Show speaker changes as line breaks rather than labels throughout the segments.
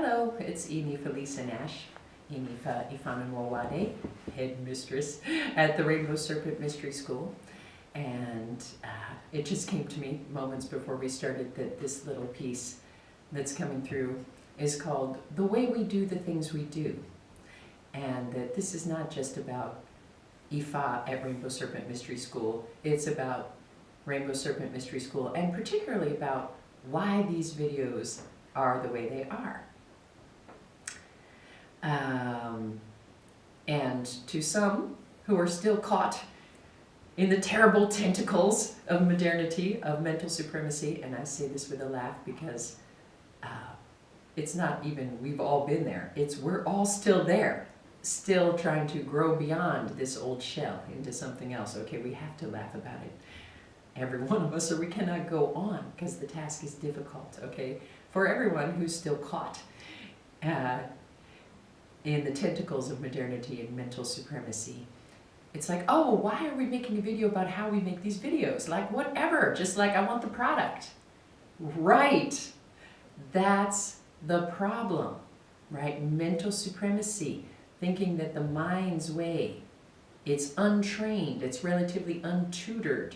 Hello, it's Inifa Lisa Nash, Inifa Ifananwawade, headmistress at the Rainbow Serpent Mystery School. And it just came to me moments before we started that this little piece that's coming through is called The Way We Do the Things We Do. And that this is not just about Ifa at Rainbow Serpent Mystery School, it's about Rainbow Serpent Mystery School, and particularly about why these videos are the way they are. And to some who are still caught in the terrible tentacles of modernity, of mental supremacy, and I say this with a laugh because it's not even we've all been there, it's we're all still there, still trying to grow beyond this old shell into something else. Okay, we have to laugh about it, every one of us, or we cannot go on because the task is difficult, okay? For everyone who's still caught in the tentacles of modernity and mental supremacy. It's like, oh, why are we making a video about how we make these videos? Like, whatever, just like I want the product. Right, that's the problem, right? Mental supremacy, thinking that the mind's way, it's untrained, it's relatively untutored,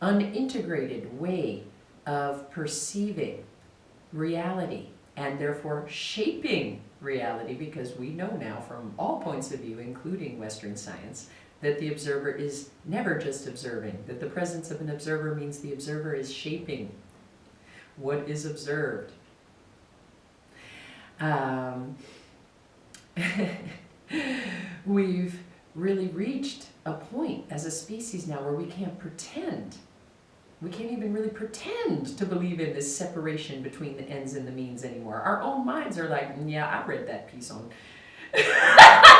unintegrated way of perceiving reality and therefore shaping reality, because we know now from all points of view, including Western science, that the observer is never just observing, that the presence of an observer means the observer is shaping what is observed. We've really reached a point as a species now where we can't pretend. We can't even really pretend to believe in this separation between the ends and the means anymore. Our own minds are like, yeah, I read that piece on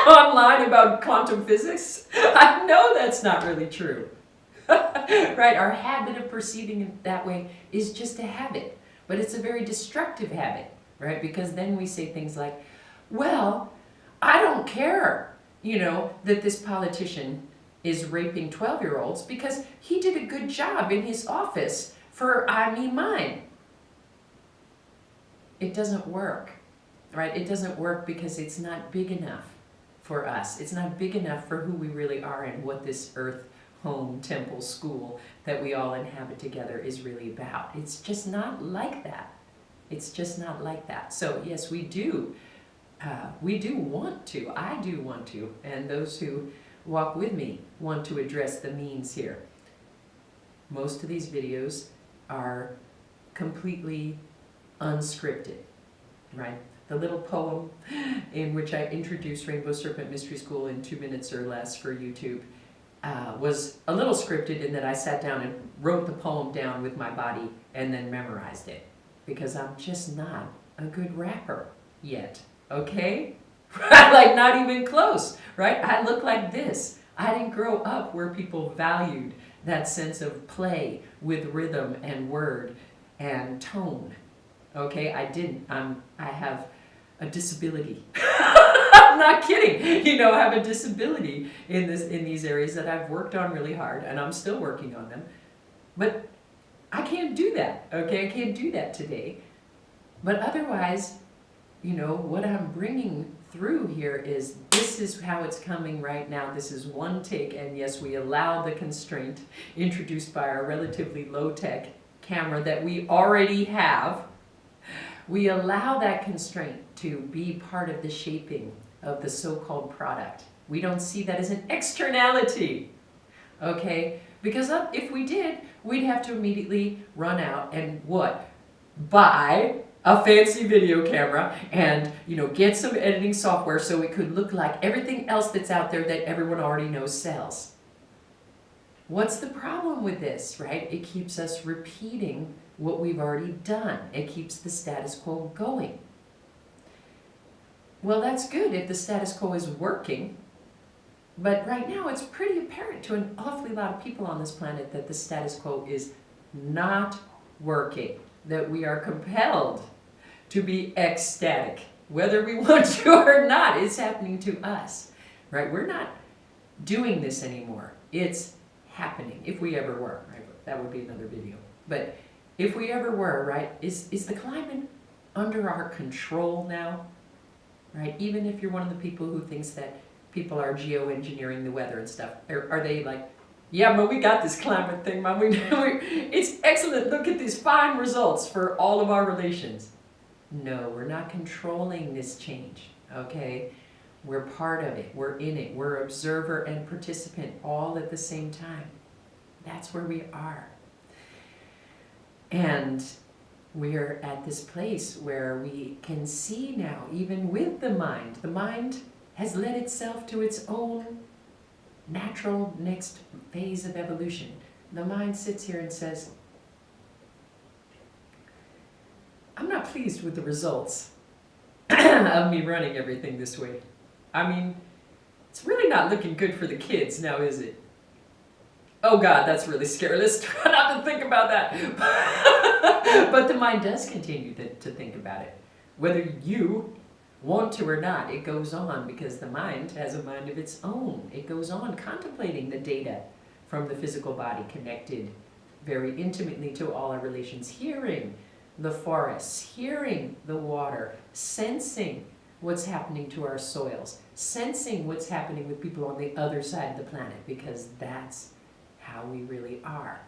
online about quantum physics. I know that's not really true. Right? Our habit of perceiving it that way is just a habit, but it's a very destructive habit, right? Because then we say things like, well, I don't care, you know, that this politician is raping 12-year-olds because he did a good job in his office for mine. It doesn't work, right? It doesn't work because it's not big enough for us. It's not big enough for who we really are and what this earth, home, temple, school that we all inhabit together is really about. It's just not like that. It's just not like that. So yes, we do want to, I do want to, and those who walk with me want to address the means here. Most of these videos are completely unscripted, right? The little poem in which I introduced Rainbow Serpent Mystery School in 2 minutes or less for YouTube was a little scripted in that I sat down and wrote the poem down with my body and then memorized it, because I'm just not a good rapper yet, okay? Like, not even close, right? I look like this. I didn't grow up where people valued that sense of play with rhythm and word and tone, okay? I didn't. I have a disability. I'm not kidding. You know, I have a disability in these areas that I've worked on really hard, and I'm still working on them. But I can't do that, okay? I can't do that today. But otherwise, you know, what I'm bringing through here is this is how it's coming right now. This is one take, and yes, we allow the constraint introduced by our relatively low-tech camera that we already have. We allow that constraint to be part of the shaping of the so-called product. We don't see that as an externality, okay? Because if we did, we'd have to immediately run out and what? Buy a fancy video camera and, you know, get some editing software so it could look like everything else that's out there that everyone already knows sells. What's the problem with this, right? It keeps us repeating what we've already done. It keeps the status quo going. Well, that's good if the status quo is working, but right now it's pretty apparent to an awfully lot of people on this planet that the status quo is not working, that we are compelled to be ecstatic, whether we want to or not. It's happening to us, right? We're not doing this anymore. It's happening, if we ever were, right? That would be another video. But if we ever were, right, is the climate under our control now, right? Even if you're one of the people who thinks that people are geoengineering the weather and stuff, are they like, yeah, but we got this climate thing, man. It's excellent. Look at these fine results for all of our relations. No, we're not controlling this change, okay? We're part of it. We're in it. We're observer and participant all at the same time. That's where we are. And we're at this place where we can see now, even with the mind has led itself to its own natural next phase of evolution. The mind sits here and says, I'm not pleased with the results of me running everything this way. I mean, it's really not looking good for the kids now, is it? Oh God, that's really scary. Let's try not to think about that. But the mind does continue to think about it. Whether you want to or not, it goes on, because the mind has a mind of its own. It goes on contemplating the data from the physical body, connected very intimately to all our relations, hearing the forests, hearing the water, sensing what's happening to our soils, sensing what's happening with people on the other side of the planet, because that's how we really are.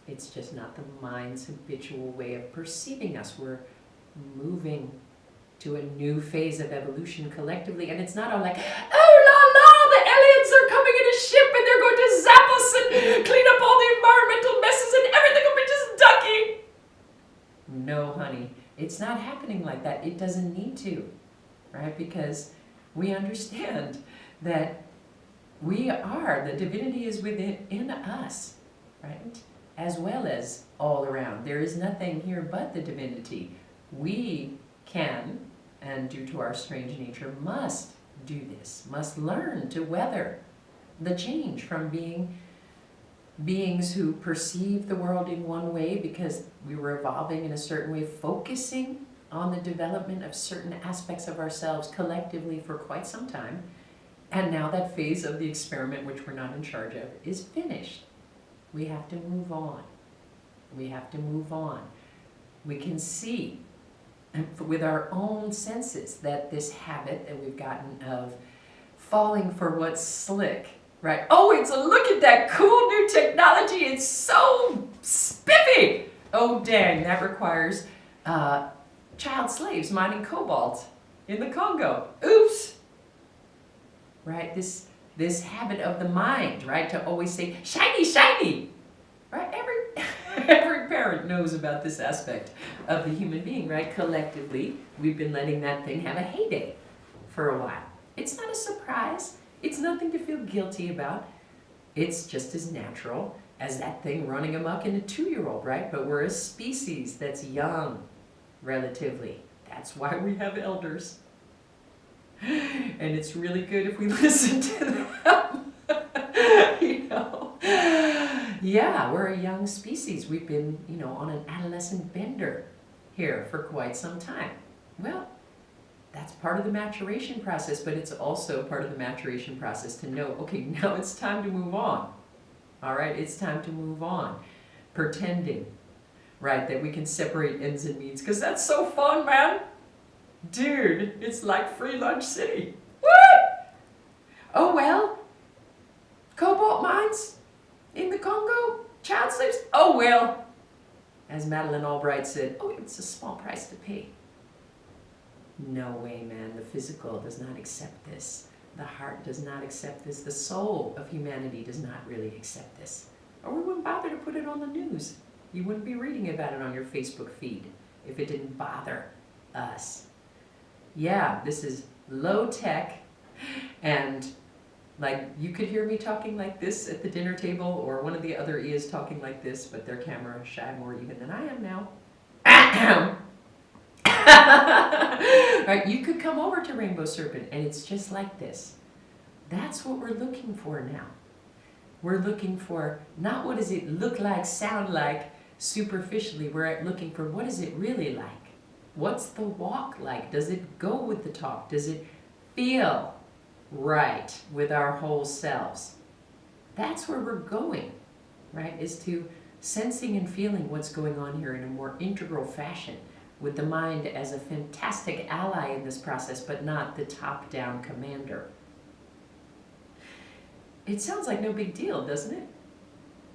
It's just not the mind's habitual way of perceiving us. We're moving to a new phase of evolution collectively, and it's not all like, oh la la, the aliens are coming in a ship and they're going to zap us and clean up all the environmental messes and everything will be just ducky. No, honey, it's not happening like that. It doesn't need to, right? Because we understand that we are, the divinity is within us, right? As well as all around. There is nothing here but the divinity. We can, and due to our strange nature, must do this, must learn to weather the change from being beings who perceive the world in one way because we were evolving in a certain way, focusing on the development of certain aspects of ourselves collectively for quite some time. And now that phase of the experiment, which we're not in charge of, is finished. We have to move on. We have to move on. We can see with our own senses that this habit that we've gotten of falling for what's slick, right? Oh, look at that cool new technology. It's so spiffy. Oh, dang, that requires child slaves mining cobalt in the Congo. Oops. Right? This habit of the mind, right? To always say, shiny, shiny. Right? Every parent knows about this aspect of the human being, right? Collectively, we've been letting that thing have a heyday for a while. It's not a surprise. It's nothing to feel guilty about. It's just as natural as that thing running amok in a 2-year-old, right? But we're a species that's young, relatively. That's why we have elders. And it's really good if we listen to them. You know? Yeah, we're a young species. We've been, on an adolescent bender here for quite some time. Well, that's part of the maturation process, but it's also part of the maturation process to know, okay, now it's time to move on. All right, it's time to move on. Pretending, right, that we can separate ends and means, because that's so fun, man. Dude, it's like free lunch city. What? Oh, well, cobalt mines in the Congo, child slaves. Oh, well, as Madeleine Albright said, oh, it's a small price to pay. No way, man. The physical does not accept this. The heart does not accept this. The soul of humanity does not really accept this. Or we wouldn't bother to put it on the news. You wouldn't be reading about it on your Facebook feed if it didn't bother us. Yeah, this is low tech, and like you could hear me talking like this at the dinner table, or one of the other ears talking like this, but their camera shy more even than I am now. Right, you could come over to Rainbow Serpent and it's just like this. That's what we're looking for now. We're looking for not what does it look like, sound like, superficially. We're looking for what is it really like? What's the walk like? Does it go with the talk? Does it feel right with our whole selves? That's where we're going, right? Is to sensing and feeling what's going on here in a more integral fashion. with the mind as a fantastic ally in this process, but not the top-down commander. It sounds like no big deal, doesn't it?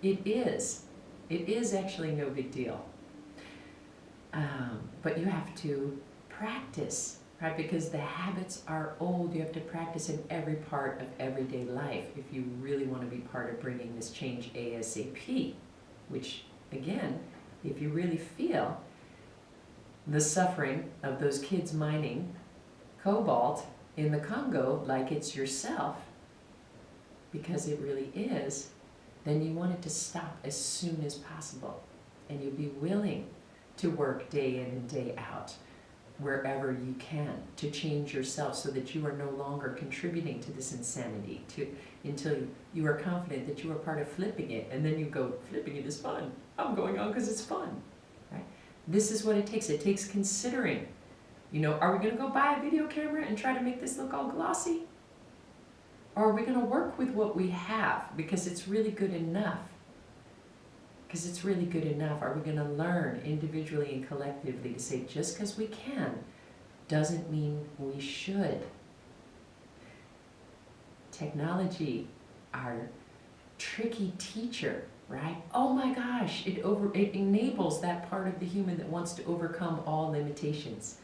It is. It is actually no big deal. But you have to practice, right? Because the habits are old. You have to practice in every part of everyday life if you really want to be part of bringing this change ASAP, which, again, if you really feel the suffering of those kids mining cobalt in the Congo like it's yourself, because it really is, then you want it to stop as soon as possible. And you'll be willing to work day in and day out, wherever you can, to change yourself so that you are no longer contributing to this insanity, until you are confident that you are part of flipping it, and then you go, flipping it is fun. I'm going on because it's fun. Right? This is what it takes. It takes considering, are we going to go buy a video camera and try to make this look all glossy? Or are we going to work with what we have because it's really good enough? Because it's really good enough. Are we going to learn individually and collectively to say just because we can doesn't mean we should? Technology, our tricky teacher, right? Oh my gosh, it enables that part of the human that wants to overcome all limitations.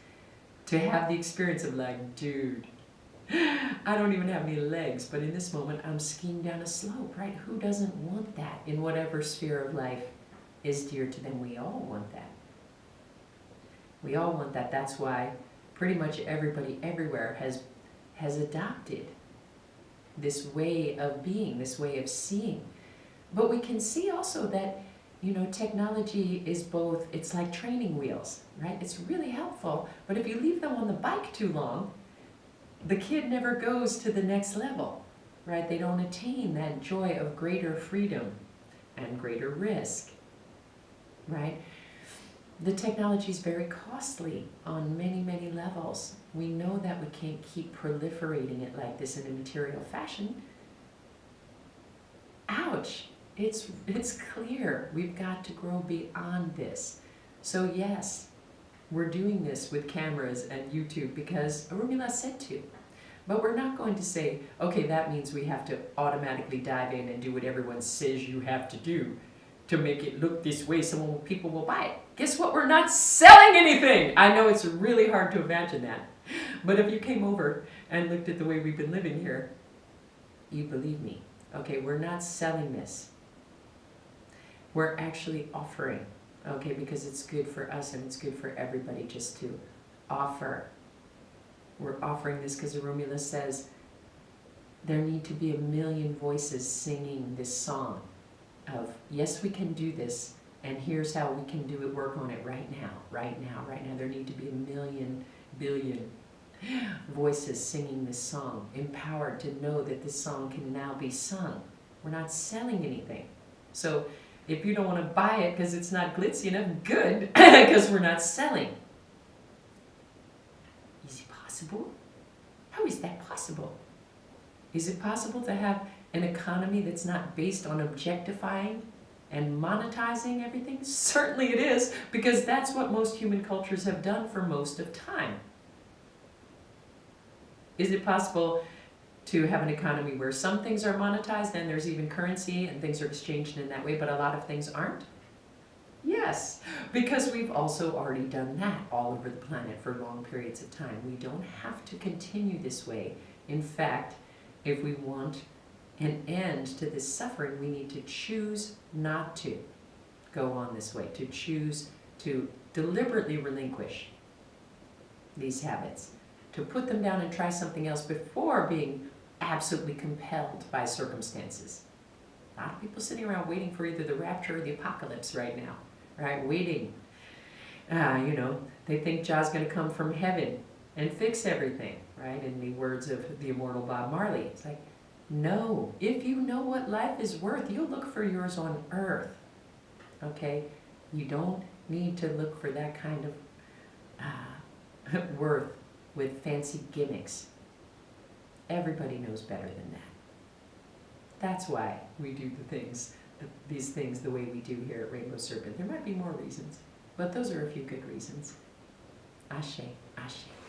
To have the experience of like, dude, I don't even have any legs, but in this moment I'm skiing down a slope, right? Who doesn't want that in whatever sphere of life is dear to them? We all want that. We all want that. That's why pretty much everybody everywhere has adopted this way of being, this way of seeing. But we can see also that, technology is both, it's like training wheels, right? It's really helpful, but if you leave them on the bike too long, the kid never goes to the next level, right? They don't attain that joy of greater freedom and greater risk, right? The technology is very costly on many, many levels. We know that we can't keep proliferating it like this in a material fashion. Ouch! It's clear we've got to grow beyond this. So yes, we're doing this with cameras and YouTube because Arumila said to. But we're not going to say, okay, that means we have to automatically dive in and do what everyone says you have to do to make it look this way so people will buy it. Guess what? We're not selling anything! I know it's really hard to imagine that. But if you came over and looked at the way we've been living here, you believe me. Okay, we're not selling this. We're actually offering, okay, because it's good for us and it's good for everybody just to offer. We're offering this because Arumila says there need to be 1 million voices singing this song of, yes, we can do this, and here's how we can do it, work on it right now, right now, right now. There need to be 1 million, billion voices singing this song, empowered to know that this song can now be sung. We're not selling anything. So if you don't want to buy it because it's not glitzy enough, good, because we're not selling. Is it possible? How is that possible? Is it possible to have an economy that's not based on objectifying and monetizing everything? Certainly it is, because that's what most human cultures have done for most of time. Is it possible to have an economy where some things are monetized and there's even currency and things are exchanged in that way, but a lot of things aren't? Yes, because we've also already done that all over the planet for long periods of time. We don't have to continue this way. In fact, if we want an end to this suffering, we need to choose not to go on this way, to choose to deliberately relinquish these habits, to put them down and try something else before being absolutely compelled by circumstances. A lot of people sitting around waiting for either the rapture or the apocalypse right now, right? Waiting. They think Jah's going to come from heaven and fix everything, right? In the words of the immortal Bob Marley. It's like, no. If you know what life is worth, you'll look for yours on earth, okay? You don't need to look for that kind of worth with fancy gimmicks. Everybody knows better than that. That's why we do these things the way we do here at Rainbow Serpent. There might be more reasons, but those are a few good reasons. Ashe, ashe.